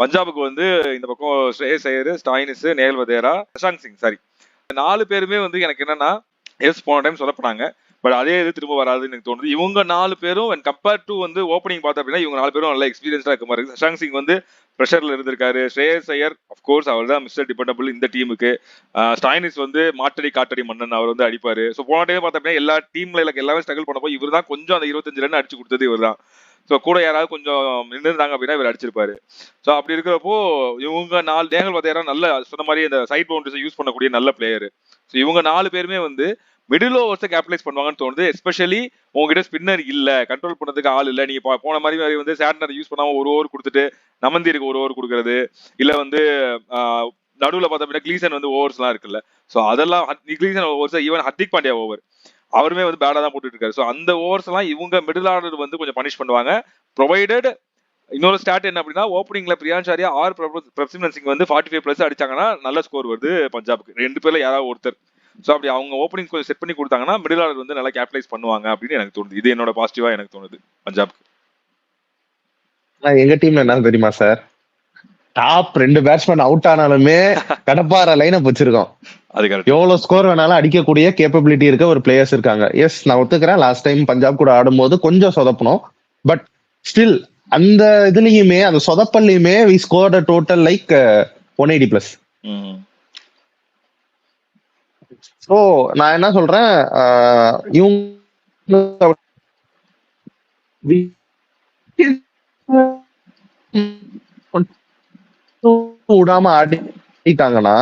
பஞ்சாபுக்கு வந்து இந்த பக்கம் ஸ்ரேயஸ் ஐயர், ஸ்டாயினிஸ், நேல் வதேரா, சஷாங்க் சிங், சாரி 4 பேருமே வந்து எனக்கு என்னன்னா எஸ் போன டைம் சொல்லப்படாங்க, பட் அதே இது திரும்ப வராதுன்னு எனக்கு தோணுது. இவங்க 4 பேரும் கம்பேர் டு வந்து ஓப்பனிங் பார்த்தா அப்படின்னா இவங்க 4 பேரும் நல்லா எக்ஸ்பீரியன்ஸா இருக்க மாதிரி இருக்கு. சஷாங்க் சிங் வந்து ப்ரெஷர்ல இருந்திருக்காரு. ஸ்ரேயஸ் ஐயர் அஃப்கோர்ஸ் அவர் தான் மிஸ்டர் டிபெண்டபிள் இந்த டீமுக்கு. ஸ்டாயினிஸ் வந்து மாட்டடி காட்டடி மன்னன், அவர் வந்து அடிப்பாரு. ஸோ போன டைம் பார்த்தா அப்படின்னா எல்லா டீம்ல எல்லாமே ஸ்ட்ரகிள் பண்ணப்போ இவர் தான் கொஞ்சம் அந்த 25 ரன் அடிச்சு கொடுத்தது இவர் தான். ஸோ கூட யாராவது கொஞ்சம் நின்றுருந்தாங்க அப்படின்னா இவர் அடிச்சிருப்பாரு. ஸோ அப்படி இருக்கிறப்போ இவங்க 4 நேகல் வதேரா நல்ல சொன்ன மாதிரி அந்த சைட் பவுண்டரிஸை யூஸ் பண்ணக்கூடிய நல்ல பிளேயர். ஸோ இவங்க 4 பேருமே வந்து மிடில் ஓவர்ஸை கேபிடலைஸ் பண்ணுவாங்கன்னு தோணுது. எஸ்பெஷலி உங்ககிட்ட ஸ்பின்னர் இல்ல, கண்ட்ரோல் பண்ணதுக்கு ஆள் இல்ல, நீங்க போன மாதிரி வந்து சேட்னர் யூஸ் பண்ணாம ஒரு ஓவர் கொடுத்துட்டு நமந்திருக்கு ஒரு ஓவர் கொடுக்கறது, இல்ல வந்து நடுவில் பார்த்தா அப்படின்னா கிளீசன் வந்து ஓவர்ஸ் எல்லாம் இருக்குல்ல. ஸோ அதெல்லாம் Gleeson overs, even Hardik Pandya over அவருமே வந்து பேடா தான் போட்டுட்டு இருக்காரு. ஸோ அந்த ஓவர்ஸ் எல்லாம் இவங்க மிடில் ஆர்டர் வந்து கொஞ்சம் பனிஷ் பண்ணுவாங்க. ப்ரொவைடட் இன்னொரு ஸ்டார்ட் என்ன அப்படின்னா ஓப்பனிங்ல பிரியான்சாரியா ஆர் பிரப்சிமன் சிங் வந்து 45+ அடிச்சாங்கன்னா நல்ல ஸ்கோர் வருது பஞ்சாபுக்கு. 2 பேர்ல யாராவது ஒருத்தர். ஸோ அப்படி அவங்க ஓப்பனிங் கொஞ்சம் செட் பண்ணி கொடுத்தாங்கன்னா மிடில் ஆர்டர் வந்து நல்லா கேபிடலைஸ் பண்ணுவாங்க அப்படின்னு எனக்கு தோணுது. இது என்னோட பாசிட்டிவா எனக்கு தோணுது பஞ்சாப்க்கு.
எங்க டீம்ல என்ன தெரியுமா சார், டாப் 2 பேட்ஸ்மேன் அவுட் ஆனாலுமே கடப்பார லைனப் வச்சிருக்கோம்.
அது கரெக்ட்.
எவ்வளவு ஸ்கோர் வேணாலும் அடிக்கக்கூடிய கேப்பபிலிட்டி இருக்க ஒரு பிளேயர்ஸ் இருக்காங்க. எஸ், நான் ஒத்துக்கிறேன், லாஸ்ட் டைம் பஞ்சாப் கூட ஆடும்போது கொஞ்சம் சொதப்பணும். பட் ஸ்டில் அந்த இதுலயுமே, அந்த சொதப்பல்லையுமே we scored total like 180 plus. So நான் என்ன சொல்றேன், இவங்க விடாம ஆடிட்டாங்கன்னா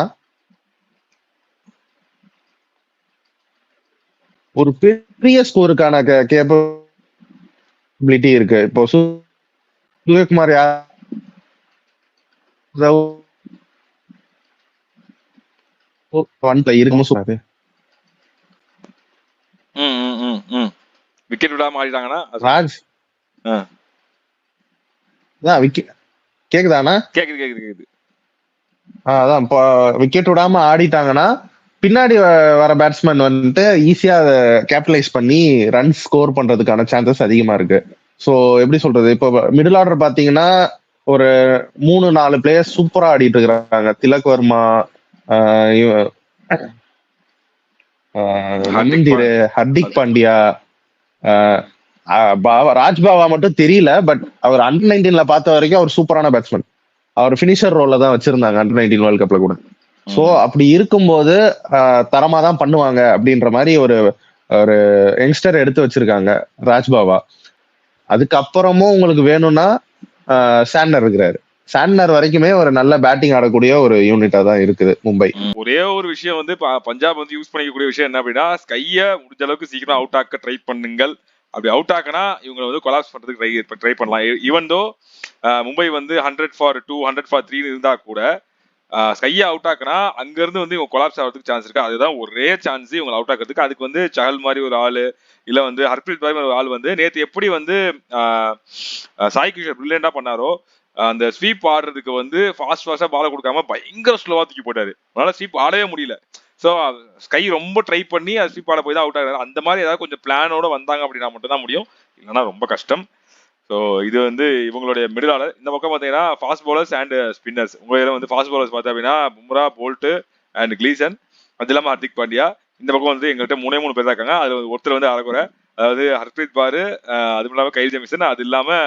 ஒரு பெரிய ஸ்கோருக்கான கேப்பபிலிட்டி இருக்கு. இப்போ சூரியகுமார் இருக்குன்னு சொன்னாரு.
விக்கெட் விடாம ஆடிட்டாங்கன்னா
ராஜ் கேக்குதாண்ணா?
கேக்குது கேக்குது கேக்குது.
அதான் விக்கெட் விடாம ஆடிட்டாங்கன்னா பின்னாடி வர பேட்ஸ்மேன் வந்துட்டு ஈஸியா அதை கேபிட்டலைஸ் பண்ணி ரன் ஸ்கோர் பண்றதுக்கான சான்சஸ் அதிகமா இருக்கு. ஸோ எப்படி சொல்றது, இப்போ மிடில் ஆர்டர் பாத்தீங்கன்னா ஒரு 3-4 பிளேயர்ஸ் சூப்பரா ஆடிட்டு இருக்கிறாங்க. திலக் வர்மா, ஹர்திக் பாண்டியா, ராஜ்பாவா மட்டும் தெரியல. பட் அவர் அண்டர் 19ல பார்த்த வரைக்கும் அவர் சூப்பரான பேட்ஸ்மேன். அவர் பினிஷர் ரோல்ல தான் வச்சிருந்தாங்க அண்டர் 19 வேர்ல்ட் கப்ல கூட. சோ அப்படி இருக்கும்போது தரமா தான் பண்ணுவாங்க அப்படின்ற மாதிரி ஒரு ஒரு யங்ஸ்டர் எடுத்து வச்சிருக்காங்க ராஜ்பாவா. அதுக்கப்புறமும் உங்களுக்கு வேணும்னா சாண்ட்னர் இருக்கிறாரு. சாண்ட்னர் வரைக்குமே ஒரு நல்ல பேட்டிங் ஆடக்கூடிய ஒரு யூனிட்டா தான் இருக்குது மும்பை.
ஒரே ஒரு விஷயம் வந்து பஞ்சாப் வந்து யூஸ் பண்ணிக்கக்கூடிய விஷயம் என்ன அப்படின்னா, ஸ்கைய முடிஞ்ச அளவுக்கு சீக்கிரம் அவுட் ஆக்க ட்ரை பண்ணுங்கள். அப்படி அவுட் ஆக்கினா இவங்க வந்து கொலாப்ஸ் பண்றதுக்கு ட்ரை பண்ணலாம். ஈவன் தோ மும்பை வந்து 100 for 2, 100 for 3 இருந்தா கூட ஸ்கையை அவுட் ஆக்கினா அங்க இருந்து வந்து இவங்க கொலாப்ஸ் ஆகிறதுக்கு சான்ஸ் இருக்கு. அதுதான் ஒரே சான்ஸ் இவங்க அவுட் ஆக்கிறதுக்கு. அதுக்கு வந்து சஹல் மாதிரி ஒரு ஆளு, இல்ல வந்து ஹர்ப்ரீத் மாதிரி ஒரு ஆள் வந்து நேற்று எப்படி வந்து சாய் கிஷோர் பிரில்லியண்டா பண்ணாரோ, அந்த ஸ்வீப் ஆடுறதுக்கு வந்து ஃபாஸ்டா பால கொடுக்காம பயங்கர ஸ்லோவா தூக்கி போட்டாரு. அதனால ஸ்வீப் ஆடவே முடியல. ஸோ ஸ்கை ரொம்ப ட்ரை பண்ணி அது ஸ்வீப் ஆட போய் தான் அவுட் ஆகிறாரு. அந்த மாதிரி ஏதாவது கொஞ்சம் பிளானோட வந்தாங்க அப்படின்னா மட்டும் தான் முடியும், இல்லைன்னா ரொம்ப கஷ்டம். ஸோ இது வந்து இவங்களுடைய மிடில் ஆர்டர். இந்த பக்கம் பார்த்தீங்கன்னா ஃபாஸ்ட் பவுலர்ஸ் அண்ட் ஸ்பின்னர்ஸ். உங்க இதில் வந்து ஃபாஸ்ட் பவுலர்ஸ் பார்த்தா அப்படின்னா பும்ரா, போல்ட் அண்ட் கிளீசன், அது இல்லாமல் ஹர்திக் பாண்டியா. இந்த பக்கம் வந்து எங்கள்கிட்ட 3 பேர் தான் இருக்காங்க. அதில் ஒருத்தர் வந்து அறக்குறை, அதாவது ஹர்ப்ரீத் பாரு, அதுவும் இல்லாமல் கைல் ஜெமிசன், அது இல்லாமல்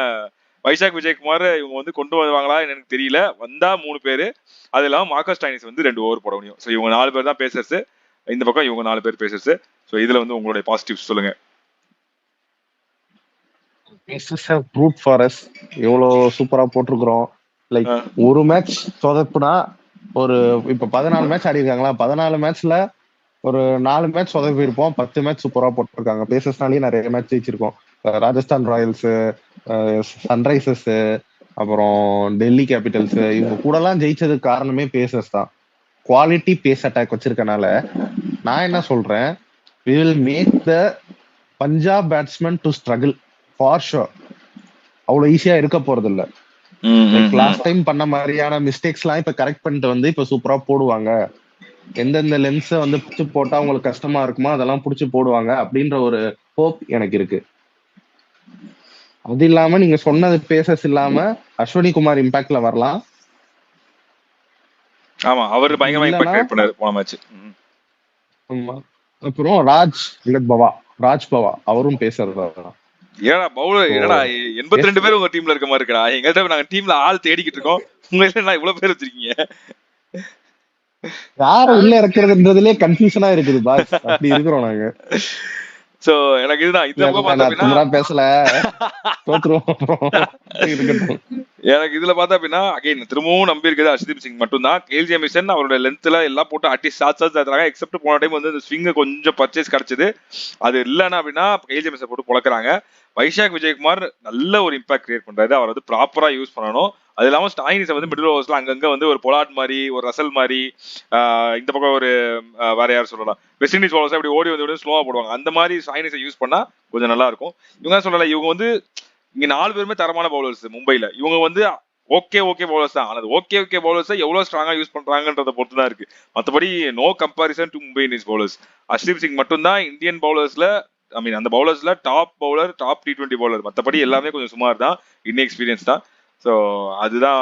வைஷாக் விஜயகுமார். இவங்க வந்து கொண்டு வருவாங்களா எனக்கு தெரியல. வந்தா 3 பேர். அது இல்லாமல் மார்க்கஸ் ஸ்டாயினிஸ் வந்து 2 ஓவர் போட முடியும். ஸோ இவங்க 4 பேர் தான் பேசர்ஸ். இந்த பக்கம் இவங்க 4 பேர் பேசர்ஸ். ஸோ இதுல வந்து உங்களுடைய பாசிட்டிவ்ஸ் சொல்லுங்க.
எவ்வளவு சூப்பரா போட்டிருக்கிறோம். லைக் ஒரு மேட்ச் சொதப்புனா ஒரு இப்ப 14 மேட்ச் ஆடி இருக்காங்களா, 14 மேட்ச்ல ஒரு 4 மேட்ச் சொதப்பி இருப்போம், 10 மேட்ச் சூப்பரா போட்டிருக்காங்க. பேசர்ஸ்னாலேயே நிறைய மேட்ச் ஜெயிச்சிருக்கோம். ராஜஸ்தான் ராயல்ஸ், சன்ரைசர்ஸ், அப்புறம் டெல்லி கேபிட்டல்ஸ், இவங்க கூட எல்லாம் ஜெயிச்சதுக்கு காரணமே பேசர்ஸ் தான். குவாலிட்டி பேஸ் அட்டாக் வச்சிருக்கனால நான் என்ன சொல்றேன், we will make the Punjab batsman to struggle for sure. அவ்வளவு ஈஸியா இருக்க போறது இல்ல. லாஸ்ட் டைம் பண்ண மாதிரியான மிஸ்டேக்ஸ் எல்லாம் இப்ப கரெக்ட் பண்ணிட்டு வந்து இப்ப சூப்பரா போடுவாங்க. எந்தெந்த லென்ஸ் வந்து பிடிச்சு போட்டா உங்களுக்கு கஷ்டமா இருக்குமோ அதெல்லாம் பிடிச்சு போடுவாங்க அப்படின்ற ஒரு ஹோப் எனக்கு இருக்கு. அது இல்லாம நீங்க சொன்னது பேசஸ் இல்லாம அஸ்வினி குமார் இம்பாக்ட்ல வரலாம்.
ஆமா, அவர் பயங்கரமா இம்பாக்ட் கிரியேட் பண்ணாரு போன மேட்ச்.
அப்புறம் ராஜ் பவா அவரும் பேசுறதா.
ஏடா பவுலர், என்னடா 82 பேர் உங்க டீம்ல இருக்க மாதிரி இருக்கா? எங்கள்கிட்ட நாங்க டீம்ல ஆள் தேடிக்கிட்டு இருக்கோம், உங்க இவ்வளவு பேர் வச்சிருக்கீங்க.
யார உள்ள இறக்குறதுன்றதுலே கன்ஃபியூஷனா இருக்குது பாஸ். அப்படி இருக்கிறோம் நாங்க.
சோ எனக்கு இதுதான் இந்த பக்கம் பார்த்தா
பேசல
எனக்கு இதுல பார்த்தா அப்படின்னா அகைன் திரும்பவும் நம்பி இருக்குது ஹர்ஷ்தீப் சிங் மட்டும் தான். கேல் ஜெமிசன் அவரோட லென்த்ல எல்லாம் போட்டு அட்டி சாட்ஸ் தராங்க. எக்ஸப்ட் போன டைம் வந்து இந்த ஸ்விங் கொஞ்சம் பர்ச்சேஸ் கிடைச்சது, அது இல்லைன்னா அப்படின்னா கேல் ஜெமிசன் போட்டு பொழக்கிறாங்க. வைஷாக் விஜயகுமார் நல்ல ஒரு இம்பாக்ட் கிரியேட் பண்றாரு, அவர் வந்து ப்ராப்பரா யூஸ் பண்ணணும். அது இல்லாமல் ஸ்டாயினிஸ் வந்து மிடில் ஓவர்ஸ்ல அங்கங்க வந்து ஒரு பொலாட் மாதிரி, ஒரு ரசல் மாதிரி, இந்த பக்கம் ஒரு வேற யாரும் சொல்லலாம், வெஸ்ட் இண்டீஸ் பவுலர்ஸ் அப்படி ஓடி வந்து ஸ்லோவா போடுவாங்க. அந்த மாதிரி ஸ்டாயினிஸை யூஸ் பண்ணா கொஞ்சம் நல்லா இருக்கும். இவங்க சொல்லல, இவங்க வந்து இங்க 4 பேருமே தரமான பவுலர்ஸ் மும்பைல. இவங்க வந்து ஓகே பவுலர்ஸ் தான். ஆனால் ஓகே பவுலர்ஸ் எவ்வளவு ஸ்ட்ராங்கா யூஸ் பண்றாங்கன்றத பொறுத்து தான் இருக்கு. மற்றபடி no comparison to Mumbai Indians bowlers. Harshdeep Singh மட்டும் தான் இந்தியன் பவுலர்ஸ்ல, அந்த பவுலர்ஸ்ல top bowler, top T20 bowler. மற்றபடி எல்லாமே கொஞ்சம் சுமார் தான், இன்எக்ஸ்பீரியன்ஸ் தான். ஸோ அதுதான்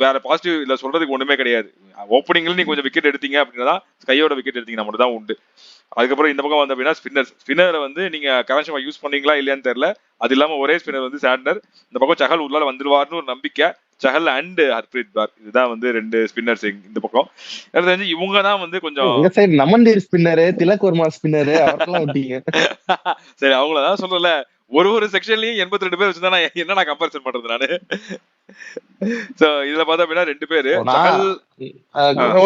வேற பாசிட்டிவ் இல்ல சொல்றதுக்கு ஒண்ணுமே கிடையாது. ஓப்பனிங்ல நீங்க கொஞ்சம் விக்கெட் எடுத்தீங்க அப்படின்னா ஸ்கையோட விக்கெட் எடுத்தீங்கன்னா மட்டும் தான் உண்டு. அதுக்கப்புறம் இந்த பக்கம் வந்து அப்படின்னா ஸ்பின்னரை வந்து நீங்க கரன்ஷமா யூஸ் பண்ணீங்களா இல்லையான்னு தெரியல. அது இல்லாம ஒரே ஸ்பின்னர் வந்து சாண்டர், இந்த பக்கம் சஹல் உள்ளால வந்துருவாருன்னு ஒரு நம்பிக்கை. சஹல் அண்ட் ஹர்ப்ரீத் பார், இதுதான் வந்து 2 ஸ்பின்னர்ஸ் இந்த பக்கம். எனக்கு தெரிஞ்சு இவங்க தான் வந்து கொஞ்சம்
எங்க சைடு நமந்தீர் ஸ்பின்னரு, திலக் வர்மா ஸ்பின்னரு அவரெல்லாம் விட்டீங்க.
சரி அவங்களதான் சொல்லல, ஒரு செக்ஷன்லயும் 82 பேர் வச்சிருந்தா நான் என்ன கம்பேரிசன் பண்றது நானு. சோ இதுல பார்த்தா அப்படின்னா 2 பேரு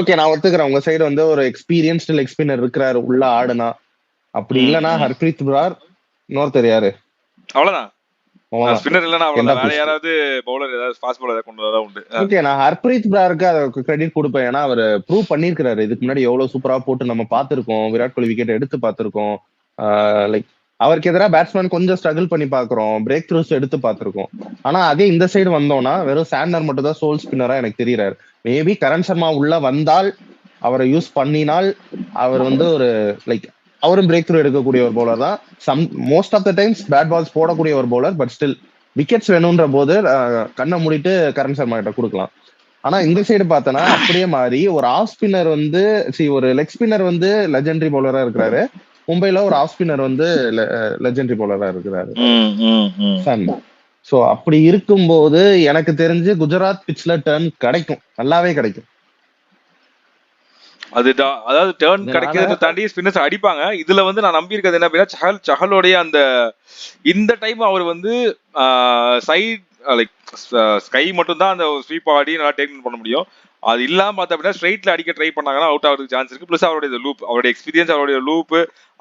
ஓகே, நான் ஒத்துக்கிறேன் உங்க சைடு வந்து ஒரு எக்ஸ்பீரியன்ஸ்டு லெக் ஸ்பின்னர் இருக்கிறாரு உள்ள ஆடுனா. அப்படி இல்லனா ஹர்ப்ரீத் பிரார், இன்னொருத்தர் யாரு,
அவ்வளவுதான். ஸ்பின்னர் இல்லனா அவ்வளவுதான். வேற யாராவது பவுலர் ஏதாவது ஃபாஸ்ட் பவுலர் கொண்டு வரதா உண்டு.
ஓகே, நான் ஹர்ப்ரீத் பிராருக்கு அத கிரெடிட் கொடுப்பேன். ஏன்னா அவர் ப்ரூவ் பண்ணிருக்காரு. இதுக்கு முன்னாடி எவ்வளவு சூப்பரா போட்டு நம்ம பாத்துருக்கோம். விராட் கோலி விக்கெட் எடுத்து பாத்துருக்கோம். லைக் அவருக்கு எதிராக பேட்ஸ்மேன் கொஞ்சம் ஸ்ட்ரகிள் பண்ணி பாக்குறோம், பிரேக் த்ரூஸ் எடுத்து பாத்துருக்கோம். ஆனா அதே இந்த சைடு வந்தோம்னா வெறும் சாண்டர் மட்டும் தான் சோல் ஸ்பின்னரா எனக்கு தெரியறாரு. மேபி கரண் சர்மா உள்ள வந்தால், அவரை யூஸ் பண்ணினால், அவர் வந்து ஒரு லைக் அவரும் பிரேக் த்ரூ எடுக்கக்கூடிய ஒரு பவுலர் தான். Most of the times bad balls போடக்கூடிய ஒரு பவுலர். பட் ஸ்டில் விக்கெட்ஸ் வேணும்ன்ற போது கண்ணை மூடிட்டு கரண் சர்மா கிட்ட கொடுக்கலாம். ஆனா இந்த சைடு பார்த்தனா அப்படியே மாறி ஒரு ஆஃப் ஸ்பின்னர் வந்து ஒரு லெக் ஸ்பின்னர் வந்து லெஜெண்டரி பவுலரா இருக்கிறாரு. மும்பைல ஒரு ஆஃப் ஸ்பின்னர் வந்து லெஜெண்டரி பவுலரா இருக்கிறாரு. சோ அப்படி இருக்கும்போது எனக்கு தெரிஞ்சு குஜராத் பிட்ச்ல டர்ன் கிடைக்கும், நல்லாவே கிடைக்கும்.
அதுதான், அதாவது டர்ன் கிடைக்கிறத தாண்டி ஸ்பின்னர்ஸ் அடிப்பாங்க. இதுல வந்து நான் நம்பி இருக்கிறது என்ன அப்படின்னா சஹலோடைய அந்த இந்த டைம் அவர் வந்து சைட் லைக் ஸ்கை மட்டும் தான் அந்த ஸ்வீப் ஆடி நல்லா டேக் பண்ண முடியும். அது இல்லாம பார்த்தா அப்படின்னா ஸ்ட்ரைட்ல அடிக்க ட்ரை பண்ணாங்கன்னா அவுட் ஆகிறதுக்கு சான்ஸ் இருக்கு. பிளஸ் அவருடைய லூப், அவருடைய எக்ஸ்பீரியன்ஸ், அவருடைய லூப்,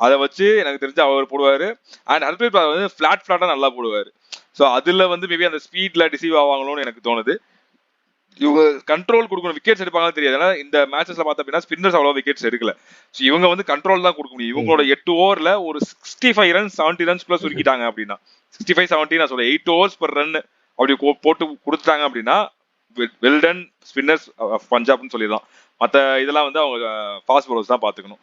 அதை வச்சு எனக்கு தெரிஞ்சு அவர் போடுவாரு. அண்ட் ஹர்ப்ரீத் வந்து ஃபிளாட்டா நல்லா போடுவாரு. ஸோ அதுல வந்து மேபி அந்த ஸ்பீட்ல டிசீவ் ஆவாங்களோன்னு எனக்கு தோணுது. இவங்க கண்ட்ரோல் கொடுக்கணும், விக்கெட்ஸ் எடுப்பாங்கன்னு தெரியாது. ஏன்னா இந்த மேட்சஸ்ல பார்த்தா அப்படின்னா ஸ்பின்னர்ஸ் அவ்வளோ விக்கெட்ஸ் எடுக்கல. ஸோ இவங்க வந்து கண்ட்ரோல் தான் கொடுக்க முடியும். இவங்களோட 8 ஓவர்ல ஒரு 65 ரன்ஸ் 70 ரன்ஸ் பிளஸ் சுருக்கிட்டாங்க அப்படின்னா 65-70 நான் சொல்றேன் 8 ஓவர்ஸ் பர் ரன் அப்படி போட்டு கொடுத்தாங்க அப்படின்னா வெல்டன் ஸ்பின்னர்ஸ் பஞ்சாப்னு சொல்லிடலாம். மற்ற இதெல்லாம் வந்து அவங்க ஃபாஸ்ட் பவுலர்ஸ் தான் பார்த்துக்கணும்.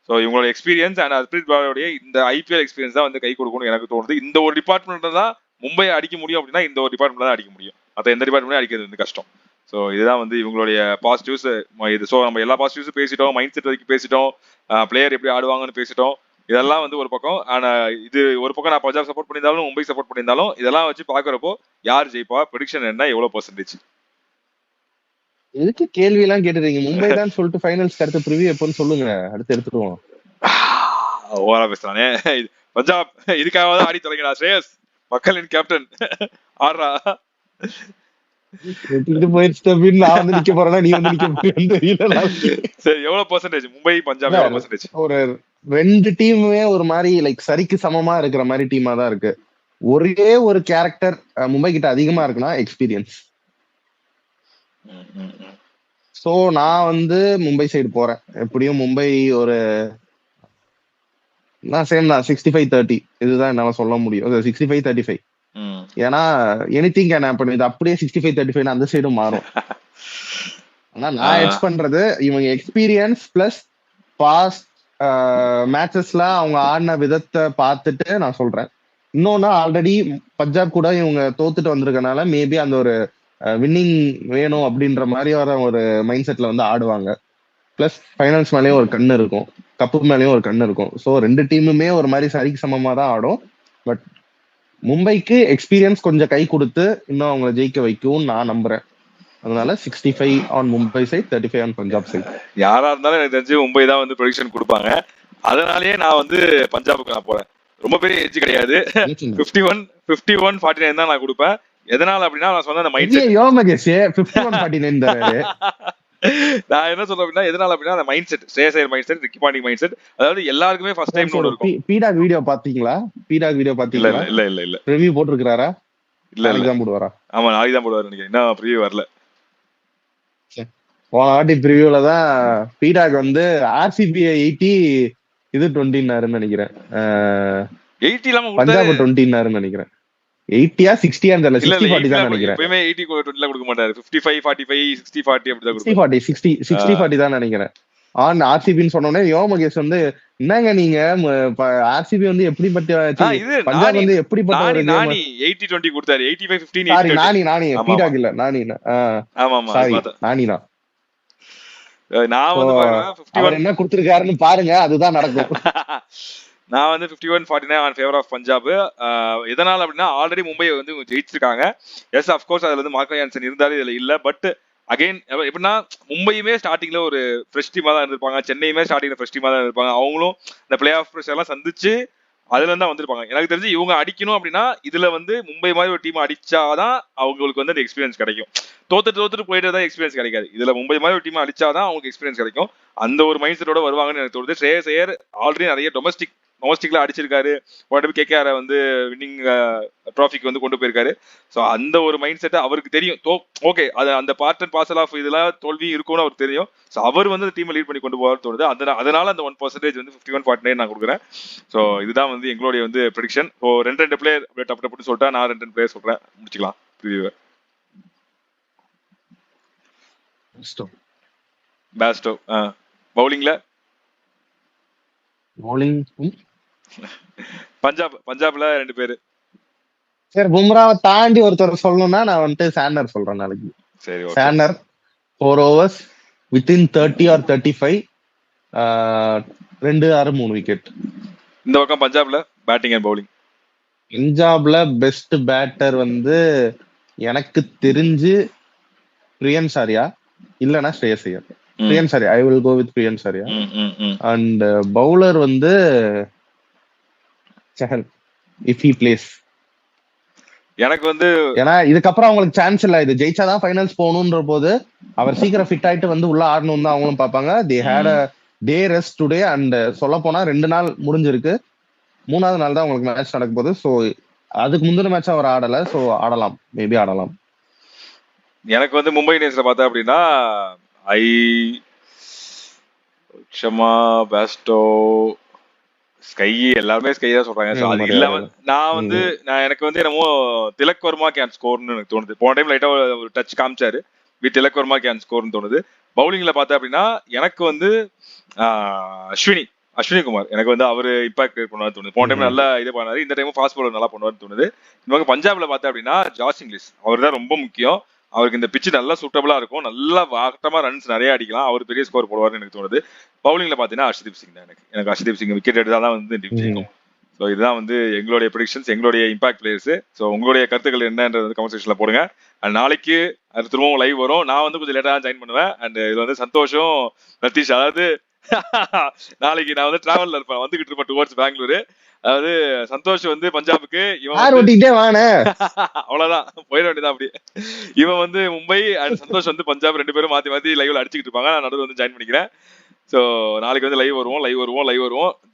ஸோ இவங்களோட எக்ஸ்பீரியன்ஸ் அண்ட் ஹர்ப்ரீத் பாரோடைய இந்த ஐபிஎல் எக்ஸ்பீரியன்ஸ் தான் வந்து கை கொடுக்கணும் எனக்கு தோணுது. இந்த ஒரு டிபார்ட்மெண்ட் தான் மும்பையை அடிக்க முடியும் அப்படின்னா இந்த ஒரு டிபார்ட்மெண்ட் தான் அடிக்க முடியும். மற்ற எந்த டிபார்ட்மெண்ட்டும் அடிக்கிறது வந்து கஷ்டம். ஸோ இதுதான் வந்து இவங்களுடைய பாசிட்டிவ்ஸ். இது ஸோ நம்ம எல்லா பாசிட்டிவ்ஸும் பேசிட்டோம், மைண்ட் செட் வரைக்கும் பேசிட்டோம், பிளேயர் எப்படி ஆடுவாங்கன்னு பேசிட்டோம். இதெல்லாம் வந்து ஒரு பக்கம். ஆனால் இது ஒரு பக்கம் நான் பஞ்சாப் சப்போர்ட் பண்ணியிருந்தாலும் மும்பை சப்போர்ட் பண்ணியிருந்தாலும் இதெல்லாம் வச்சு பார்க்குறப்போ யார் ஜெயிப்பா, ப்ரெடிக்ஷன் என்ன, எவ்வளோ பர்சன்டேஜ்?
எதுக்கு கேள்வி எல்லாம் கேட்டுறீங்க? மும்பை தான் சொல்லிட்டு ஃபைனல்ஸ் அடுத்து ப்ரிவியூ எப்போன்னு சொல்லுங்க, அடுத்து எடுத்துருவோம்.
ஓவரா பேசுறானே. பஞ்சாப் இதுக்காக தான் ஆடி தொடங்கிடா ஸ்ரேயஸ், மக்களின் கேப்டன் ஆடுறா. எவ்வளவு பர்சன்டேஜ் மும்பை பஞ்சாப் எவ்வளவு பர்சன்டேஜ்?
ஒரு 2 டீமுமே ஒரு மாதிரி லைக் சரிக்கு சமமா இருக்கிற மாதிரி டீமா தான் இருக்கு. ஒரே ஒரு கேரக்டர் மும்பை கிட்ட அதிகமா இருக்குன்னா எக்ஸ்பீரியன்ஸ். சோ நான் வந்து மும்பை சைடு போறேன். எப்படியும் மும்பை ஒரு சேம் தான் 65-30 இதுதான் என்னால சொல்ல முடியும். 65-35. ஏன்னா எனிதிங் கேன் ஹேப்பன். இது அப்படியே 65-35 அந்த சைடும் மாறும். ஆனா நான் எக்ஸ் பண்றது இவங்க எக்ஸ்பீரியன்ஸ் பிளஸ் பாஸ்ட் மேட்சஸ்ல அவங்க ஆடின விதத்தை பார்த்துட்டு நான் சொல்றேன். இன்னொன்னு ஆல்ரெடி பஞ்சாப் கூட இவங்க தோத்துட்டு வந்திருக்கனால மேபி அந்த ஒரு வின்னிங் வேணும் அப்படின்ற மாதிரி ஒரு மைண்ட் செட்ல வந்து ஆடுவாங்க. பிளஸ் ஃபைனல்ஸ் மேலேயும் ஒரு கண்ணு இருக்கும், கப்பு மேலேயும் ஒரு கண்ணு இருக்கும். ஸோ 2 டீமுமே ஒரு மாதிரி சரிக்கு சமமா தான் ஆடும். பட் மும்பைக்கு எக்ஸ்பீரியன்ஸ் கொஞ்சம் கை கொடுத்து இன்னும் அவங்களை ஜெயிக்க வைக்கும் நான் நம்புறேன். அதனால 65 on Mumbai side, 35 on Punjab side.
யாரா இருந்தாலும் எனக்கு தெரிஞ்சு மும்பை தான் வந்து ப்ரெடிக்ஷன் கொடுப்பாங்க. அதனாலேயே நான் வந்து பஞ்சாபுக்கு நான் போறேன். ரொம்ப பெரிய எட்ஜ் கிடையாது. 51-49 தான் நான் கொடுப்பேன். எதனால அப்படின்னா நான் சொன்ன அந்த மைண்ட் செட். நான் என்ன சொல்றேன் அப்படின்னா எதனால அப்படின்னா அந்த mind set, Shreyas mind set, Ricky Ponting mind set. அதாவது எல்லாருக்குமே ஃபர்ஸ்ட் டைம் ஒன்னு இருக்கும்.
பீடாக் வீடியோ பாத்தீங்களா? பீடாக் வீடியோ பாத்தீங்களா?
இல்ல
ரிவ்யூ போட்டுருக்காரா?
இல்ல தான் போடுவாரா? ஆமா நாளைக்கு தான் போடுவாரு நினைக்கிறேன். என்ன ப்ரிவ்யூ வரல.
போன வாட்டி ப்ரிவியூல தான் பீடாக் வந்து RCB 80 இது 20ன்னாருன்னு நினைக்கிறேன்.
80 இல்லாம
பஞ்சாப் 20ன்னாருன்னு நினைக்கிறேன். 80-யா 60-யா தெரியல, 60-40 தான் நினைக்கிறேன்.
எப்பவுமே 80 20 கொடுக்க மாட்டாரு. 55-45 60-40 அப்படி தான் கொடுப்பாரு.
60-40 தான் நினைக்கிறேன். ஆன் ஆர்சிபின்னு சொன்னோடனே யோ மகேஷ் வந்து என்னங்க நீங்க ஆர்சிபி வந்து எப்படிப்பட்ட
இது
பஞ்சாப்
நானி
வந்து எப்படிப்பட்ட ஒரு கேம்.
நானி 80-20 கொடுத்தாரு. 85-15
சாரி
80-20.
நானி
ஆமா ஆமா
பீடாக் இல்ல நானி
ஆமா ஆமா அது
சாரி
பார்த்தேன்.
நானினா.
நான் வந்து பாக்குறேன் 51
அவர் என்ன கொடுத்திருக்காருன்னு பாருங்க, அதுதான் நடக்கும்.
நான் வந்து 51-49 ஆன் ஃபேவர் ஆஃப் பஞ்சாப். எதனால அப்படின்னா ஆல்ரெடி மும்பை வந்து ஜெயிச்சிருக்காங்க. எஸ் அஃப்கோர்ஸ் அதுல வந்து மார்க்கோ யான்சன் இருந்தாலும் இதுல இல்ல. பட் அகைன் எப்படின்னா மும்பையுமே ஸ்டார்டிங்ல ஒரு ஃப்ரெஷ் டீமா தான் இருந்திருப்பாங்க, சென்னையுமே ஸ்டார்டிங்ல ஃப்ரெஷ் டீமா தான் இருப்பாங்க. அவங்களும் இந்த பிளே ஆஃப் ப்ரெஷர் எல்லாம் சந்திச்சு அதுல இருந்தா வந்திருப்பாங்க. எனக்கு தெரிஞ்சு இவங்க அடிக்கணும் அப்படின்னா இதுல வந்து மும்பை மாதிரி ஒரு டீம் அடிச்சாதான் அவங்களுக்கு வந்து அந்த எக்ஸ்பீரியன்ஸ் கிடைக்கும். தோத்துட்டு போயிட்டு தான் எக்ஸ்பீரியன்ஸ் கிடைக்காது. இதுல மும்பை மாதிரி ஒரு டீம் அடிச்சாதான் அவங்களுக்கு எக்ஸ்பீரியன்ஸ் கிடைக்கும். அந்த ஒரு மைண்ட் செட்டோட வருவாங்கன்னு எனக்கு தோணுது. ஸ்ரேயஸ் ஐயர் ஆல்ரெடி நிறைய டொமஸ்டிக்ல அடிச்சிருக்காரு. உடனே கேகேஆர் வந்து வின்னிங் ட்ராஃபிக்கு வந்து கொண்டு போயிருக்காரு. ஸோ அந்த ஒரு மைண்ட் செட் அவருக்கு தெரியும். ஓகே அது அந்த பார்ட் அண்ட் பார்சல் ஆஃப் இதெல்லாம் தோல்வி இருக்கும்னு அவருக்கு தெரியும். ஸோ அவர் வந்து டீமை லீட் பண்ணி கொண்டு போவார் தோணுது. அதனால அந்த 1% வந்து 51-49 நான் கொடுக்குறேன். ஸோ இதுதான் வந்து எங்களுடைய வந்து ப்ரெடிக்ஷன். ஸோ 2 பிளேயர் டப்பு டப்புன்னு சொல்லிட்டா நான் 2 பிளேயர் சொல்றேன், முடிச்சுக்கலாம் ப்ரிவியூவை. பேஸ்டோ பவுலிங்ல பஞ்சாப்ல 2 பேரு.
சரி, பும்ராவை தாண்டி ஒருத்தர் சொல்லணும்னா நான் வந்துட்டு சாண்டர் சொல்றேன் நாளைக்கு.
சரி
Santner 4 overs within 30 or 35, 2 or 3 wicket.
இந்த பக்கம் பஞ்சாப்ல பேட்டிங் அண்ட் பவுலிங்.
பஞ்சாப்ல பெஸ்ட் பேட்டர் வந்து எனக்கு தெரிஞ்சு பிரியன் சாரியா இல்லனா ஸ்ரேயஸ் ஐயர். பிரியன் சாரியா, I will go with Priyan Saria. And bowler வந்து சஹல் இஃப் ஹி பிளேஸ்.
எனக்கு வந்து
ஏன்னா இதுக்கப்புறம் அவங்களுக்கு சான்ஸ் இல்ல, இது ஜெயிச்சாதான் ஃபைனல்ஸ் போகணும்ன்ற போது அவர் சீக்கிரம் ஃபிட் ஆயிட்டு வந்து உள்ள ஆடணும் தான் அவங்களும் பார்ப்பாங்க. The had a day rest today. And சொல்ல போனா 2 நாள் முடிஞ்சிருக்கு, 3வது நாள் தான் உங்களுக்கு மேட்ச் நடக்க போகுது. ஸோ அதுக்கு முந்தின மேட்ச் அவர் ஆடல. ஸோ ஆடலாம், மேபி ஆடலாம்.
எனக்கு வந்து மும்பை இந்தியன்ஸ்ல பார்த்தா அப்படின்னா ஷமா பேஸ்டோ ஸ்கை எல்லாருமே ஸ்கை தான் சொல்றாங்க. ஸோ அது இல்லாம நான் வந்து எனக்கு வந்து என்னமோ திலக் வர்மா கேன் ஸ்கோர்னு எனக்கு தோணுது. போன டைம் லைட்டா ஒரு டச் காமிச்சாரு, வித் திலக் வர்மா கேன் ஸ்கோர்னு தோணுது. பவுலிங்ல பார்த்தா அப்படின்னா எனக்கு வந்து அஸ்வினி குமார் எனக்கு வந்து அவரு இம்பாக்ட் கிரியேட் பண்ணுவாரு தோணுது. போன டைம் நல்லா இது பண்ணாரு, இந்த டைம் ஃபாஸ்ட் பவுலர் நல்லா பண்ணுவாருன்னு தோணுது. இவங்க பஞ்சாப்ல பார்த்தா அப்படின்னா ஜாஸ் இங்கிலீஷ் அவர் தான் ரொம்ப முக்கியம். அவருக்கு இந்த பிச்சு நல்லா சூட்டபிளா இருக்கும், நல்லா வாட்டமா ரன்ஸ் நிறைய அடிக்கலாம், அவர் பெரிய ஸ்கோர் போடுவார்னு எனக்கு தோணுது. பவுலிங்ல பாத்தீங்கன்னா ஹர்ஷ்தீப் சிங் தான். எனக்கு ஹர்ஷ்தீப் சிங் விக்கெட் எடுத்தா தான் வந்து டீம் ஜெயிக்கும். ஸோ இதுதான் வந்து எங்களுடைய ப்ரெடிக்ஷன்ஸ், எங்களுடைய இம்பாக்ட் பிளேயர்ஸ். ஸோ உங்களுடைய கருத்துக்கள் என்னன்றது கமெண்ட் செக்ஷன்ல போடுங்க. அண்ட் நாளைக்கு அது திரும்பவும் லைவ் வரும். நான் வந்து கொஞ்சம் லேட்டா தான் ஜாயின் பண்ணுவேன். அண்ட் இது வந்து சந்தோஷம் ரத்தீஷ், அதாவது நாளைக்கு நான் வந்து டிராவல்ல இருப்பேன், வந்துகிட்டு இருப்பேன் டுவர்ட்ஸ் பெங்களூரு. அதாவது சந்தோஷ் வந்து பஞ்சாபுக்கு, அவ்வளவுதான் போயிட வேண்டியதான் அப்படி. இவன் வந்து மும்பை அண்ட் சந்தோஷ் வந்து பஞ்சாப், 2 பேரும் மாத்தி மாத்தி லைவ்ல அடிச்சுக்கிட்டு இருப்பாங்க. நான் நடுவில் வந்து ஜாயின் பண்ணிக்கிறேன். ஸோ நாளைக்கு வந்து லைவ் வருவோம்.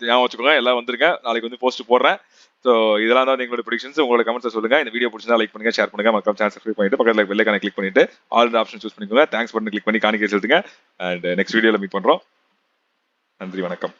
ஞாபகம் வச்சுக்கோங்க, எல்லாம் வந்துருங்க. நாளைக்கு வந்து போஸ்ட் போடுறேன். ஸோ இதெல்லாம் தான் எங்களோட ப்ரெடிக்ஷன்ஸ். உங்களோட கமெண்ட்ஸ் சொல்லுங்க. இந்த வீடியோ பிடிச்சா லைக் பண்ணுங்க, ஷேர் பண்ணுங்க, மக்கள் சேனல் சப்ஸ்கிரைப் பண்ணிட்டு பக்கத்துல பெல் ஐகானை கிளிக் பண்ணிட்டு ஆல் ஆப்ஷன் சூஸ் பண்ணிக்கோங்க. தேங்க்ஸ் பட்டன் கிளிக் பண்ணி காணிக்கை செலுத்துங்க. அண்ட் நெக்ஸ்ட் வீடியோல மீட் பண்றோம். நன்றி, வணக்கம்.